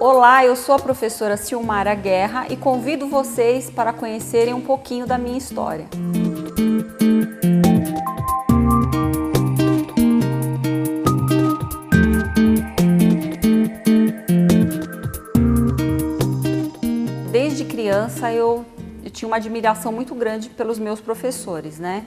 Olá, eu sou a professora Silmara Guerra e convido vocês para conhecerem um pouquinho da minha história. Desde criança eu tinha uma admiração muito grande pelos meus professores, né?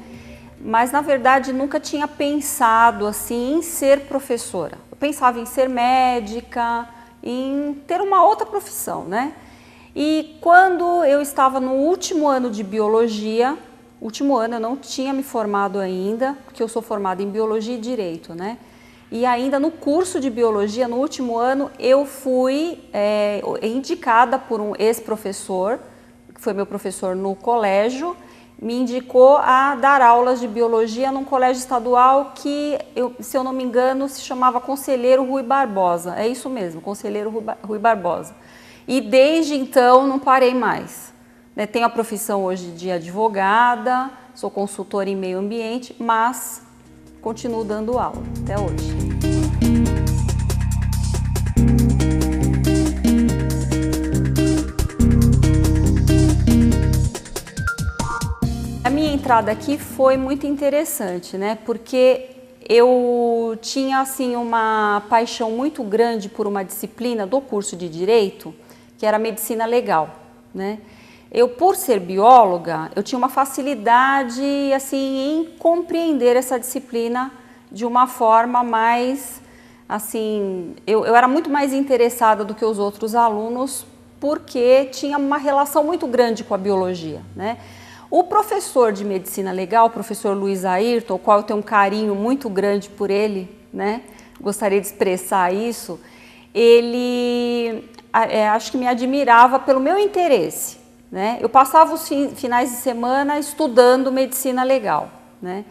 Mas na verdade nunca tinha pensado assim em ser professora. Eu pensava em ser médica, em ter uma outra profissão, né? E quando eu estava no último ano de biologia, último ano eu não tinha me formado ainda, porque eu sou formada em biologia e direito, né? E ainda no curso de biologia, no último ano, eu fui indicada por um ex-professor, que foi meu professor no colégio, me indicou a dar aulas de biologia num colégio estadual que, se eu não me engano, se chamava Conselheiro Rui Barbosa. É isso mesmo, Conselheiro Rui Barbosa. E desde então não parei mais. Tenho a profissão hoje de advogada, sou consultora em meio ambiente, mas continuo dando aula até hoje. A minha entrada aqui foi muito interessante, né? Porque eu tinha assim uma paixão muito grande por uma disciplina do curso de Direito, que era a Medicina Legal, né? Eu, por ser bióloga, eu tinha uma facilidade assim em compreender essa disciplina de uma forma mais assim, eu era muito mais interessada do que os outros alunos, porque tinha uma relação muito grande com a biologia, né? O professor de Medicina Legal, o professor Luiz Ayrton, o qual eu tenho um carinho muito grande por ele, né? Gostaria de expressar isso, ele acho que me admirava pelo meu interesse, né? Eu passava os finais de semana estudando Medicina Legal, né?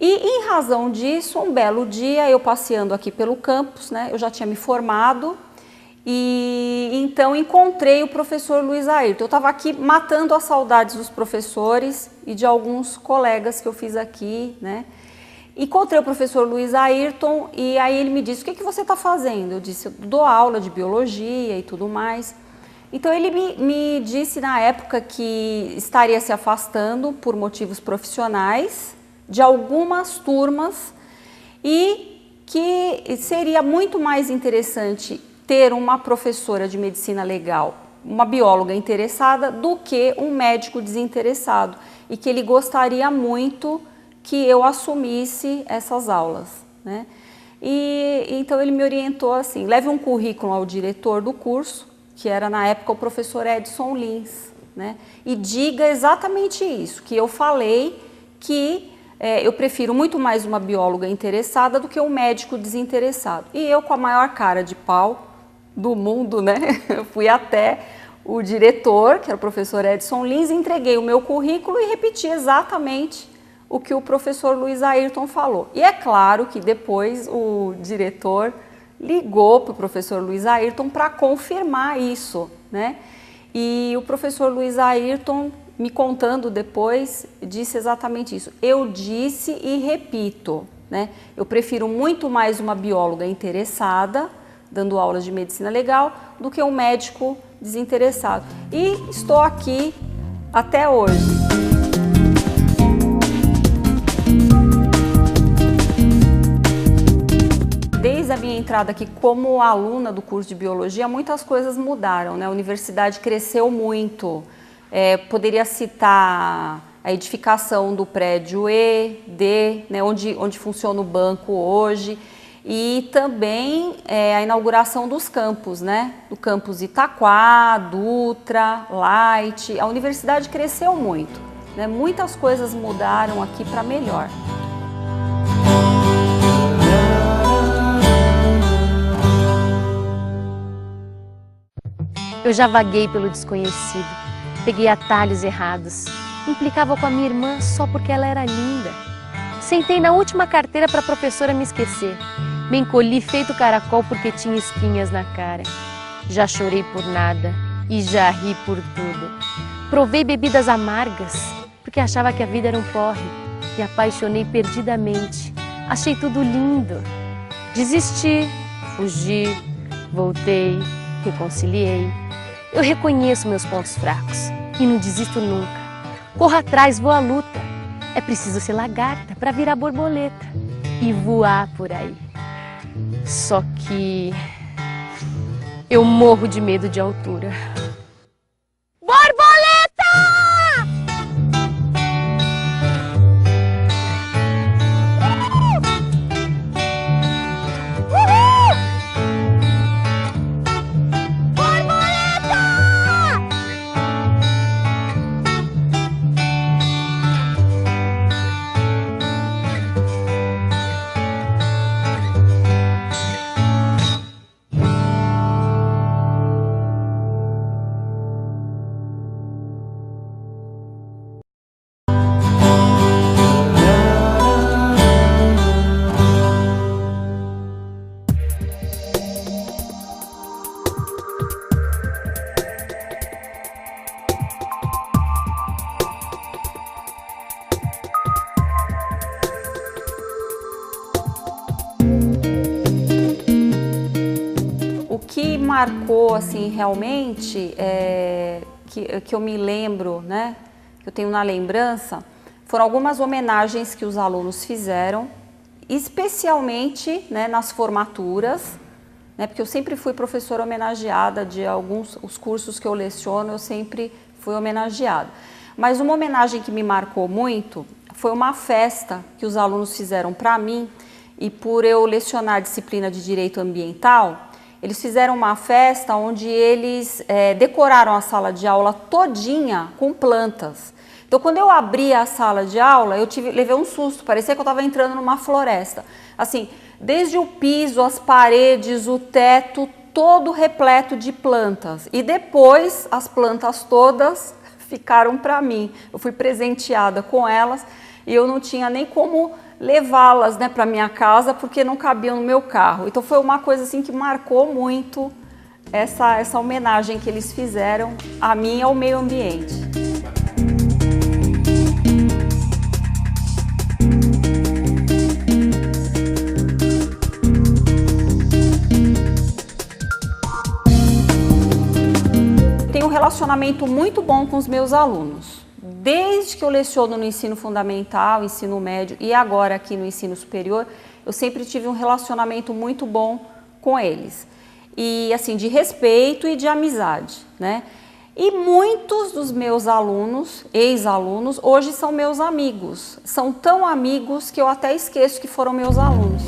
E em razão disso, um belo dia, eu passeando aqui pelo campus, né? Eu já tinha me formado, e então encontrei o professor Luiz Ayrton. Eu estava aqui matando as saudades dos professores e de alguns colegas que eu fiz aqui, né? Encontrei o professor Luiz Ayrton e aí ele me disse: o que você está fazendo? Eu disse: eu dou aula de biologia e tudo mais. Então ele me disse na época que estaria se afastando por motivos profissionais de algumas turmas e que seria muito mais interessante ter uma professora de medicina legal, uma bióloga interessada, do que um médico desinteressado, e que ele gostaria muito que eu assumisse essas aulas, né? E então ele me orientou assim: leve um currículo ao diretor do curso, que era na época o professor Edson Lins, né? E diga exatamente isso, que eu falei que eu prefiro muito mais uma bióloga interessada do que um médico desinteressado. E eu, com a maior cara de pau do mundo, né? Eu fui até o diretor, que era o professor Edson Lins, entreguei o meu currículo e repeti exatamente o que o professor Luiz Ayrton falou. E é claro que depois o diretor ligou para o professor Luiz Ayrton para confirmar isso, né? E o professor Luiz Ayrton, me contando depois, disse exatamente isso. Eu disse e repito, né? Eu prefiro muito mais uma bióloga interessada dando aulas de medicina legal do que um médico desinteressado. E estou aqui até hoje. Desde a minha entrada aqui como aluna do curso de biologia, muitas coisas mudaram, né? A universidade cresceu muito. Poderia citar a edificação do prédio E, D, né? onde funciona o banco hoje. E também a inauguração dos campos, né? Do campus Itaquá, Dutra, Light. A universidade cresceu muito, né? Muitas coisas mudaram aqui para melhor. Eu já vaguei pelo desconhecido, peguei atalhos errados, implicava com a minha irmã só porque ela era linda. Sentei na última carteira para a professora me esquecer. Me encolhi feito caracol porque tinha espinhas na cara. Já chorei por nada e já ri por tudo. Provei bebidas amargas porque achava que a vida era um porre. Me apaixonei perdidamente. Achei tudo lindo. Desisti, fugi, voltei, Reconciliei. Eu reconheço meus pontos fracos e não desisto nunca. Corro atrás, vou à luta. É preciso ser lagarta para virar borboleta e voar por aí. Só que eu morro de medo de altura. Borboleta! O que marcou assim realmente, que eu me lembro, né, que eu tenho na lembrança, foram algumas homenagens que os alunos fizeram, especialmente, né, nas formaturas, né, porque eu sempre fui professora homenageada de alguns os cursos que eu leciono, eu sempre fui homenageada. Mas uma homenagem que me marcou muito foi uma festa que os alunos fizeram para mim, e por eu lecionar a disciplina de Direito Ambiental, eles fizeram uma festa onde eles decoraram a sala de aula todinha com plantas. Então, quando eu abri a sala de aula, levei um susto, parecia que eu estava entrando numa floresta. Assim, desde o piso, as paredes, o teto, todo repleto de plantas. E depois, as plantas todas ficaram para mim. Eu fui presenteada com elas e eu não tinha nem como levá-las, né, para minha casa, porque não cabiam no meu carro. Então foi uma coisa assim que marcou muito essa homenagem que eles fizeram a mim e ao meio ambiente. Tenho um relacionamento muito bom com os meus alunos. Desde que eu leciono no ensino fundamental, ensino médio e agora aqui no ensino superior, eu sempre tive um relacionamento muito bom com eles. E assim, de respeito e de amizade, né? E muitos dos meus alunos, ex-alunos, hoje são meus amigos. São tão amigos que eu até esqueço que foram meus alunos.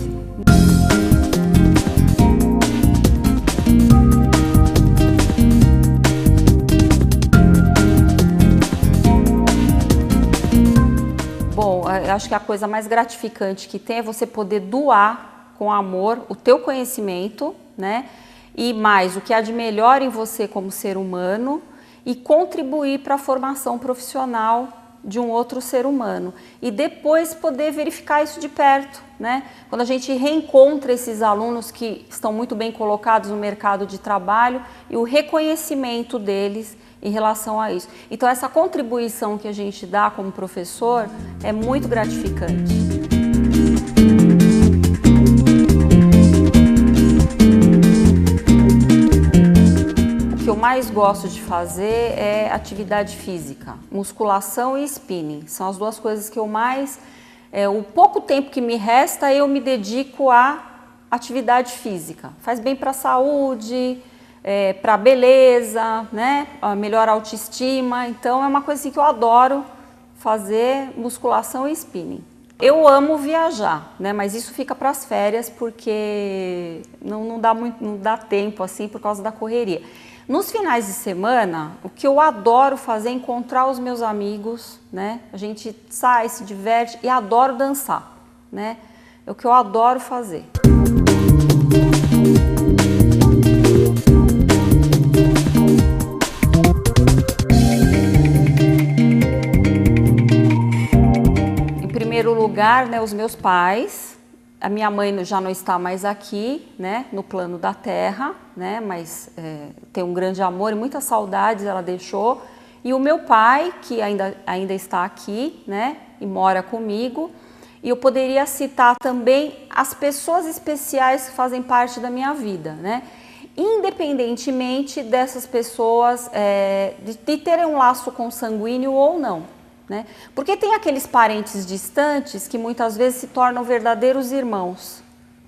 Bom, eu acho que a coisa mais gratificante que tem é você poder doar com amor o teu conhecimento, né? E mais, o que há de melhor em você como ser humano e contribuir para a formação profissional de um outro ser humano. E depois poder verificar isso de perto, né? Quando a gente reencontra esses alunos que estão muito bem colocados no mercado de trabalho e o reconhecimento deles em relação a isso. Então essa contribuição que a gente dá como professor é muito gratificante. O que eu mais gosto de fazer é atividade física, musculação e spinning. São as duas coisas que eu mais... o pouco tempo que me resta eu me dedico à atividade física. Faz bem para a saúde, para a beleza, né? Melhora a autoestima. Então é uma coisa assim que eu adoro fazer, musculação e spinning. Eu amo viajar, né? Mas isso fica para as férias porque não dá tempo assim por causa da correria. Nos finais de semana, o que eu adoro fazer é encontrar os meus amigos, né? A gente sai, se diverte e adoro dançar, né? É o que eu adoro fazer. Em primeiro lugar, né, os meus pais. A minha mãe já não está mais aqui, né, no plano da terra, né, mas tem um grande amor e muitas saudades ela deixou. E o meu pai, que ainda está aqui, né, e mora comigo. E eu poderia citar também as pessoas especiais que fazem parte da minha vida, né. independentemente dessas pessoas de terem um laço consanguíneo ou não, né? Porque tem aqueles parentes distantes que muitas vezes se tornam verdadeiros irmãos,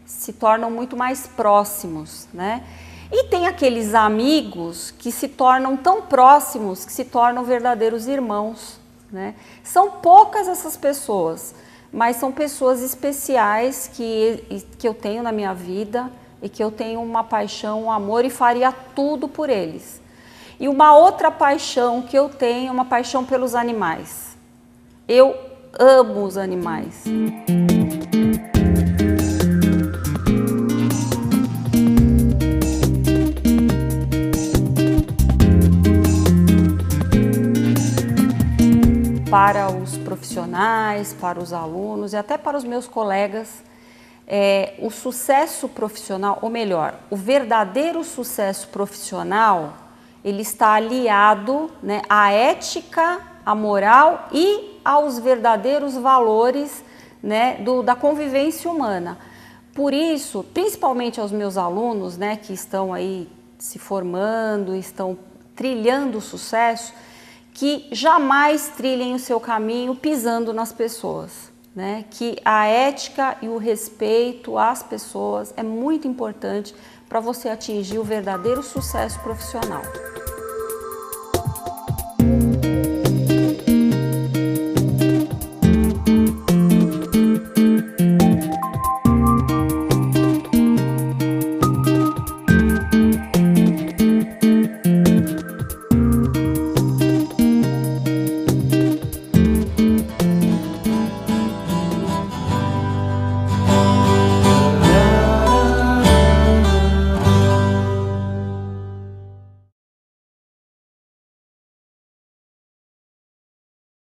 se tornam muito mais próximos, né? E tem aqueles amigos que se tornam tão próximos que se tornam verdadeiros irmãos, né? São poucas essas pessoas, mas são pessoas especiais que eu tenho na minha vida e que eu tenho uma paixão, um amor e faria tudo por eles. E uma outra paixão que eu tenho é uma paixão pelos animais. Eu amo os animais. Para os profissionais, para os alunos e até para os meus colegas, o sucesso profissional, ou melhor, o verdadeiro sucesso profissional, ele está aliado, né, à ética, à moral e aos verdadeiros valores, né, da convivência humana. Por isso, principalmente aos meus alunos, né, que estão aí se formando, estão trilhando o sucesso, que jamais trilhem o seu caminho pisando nas pessoas, né? Que a ética e o respeito às pessoas é muito importante para você atingir o verdadeiro sucesso profissional.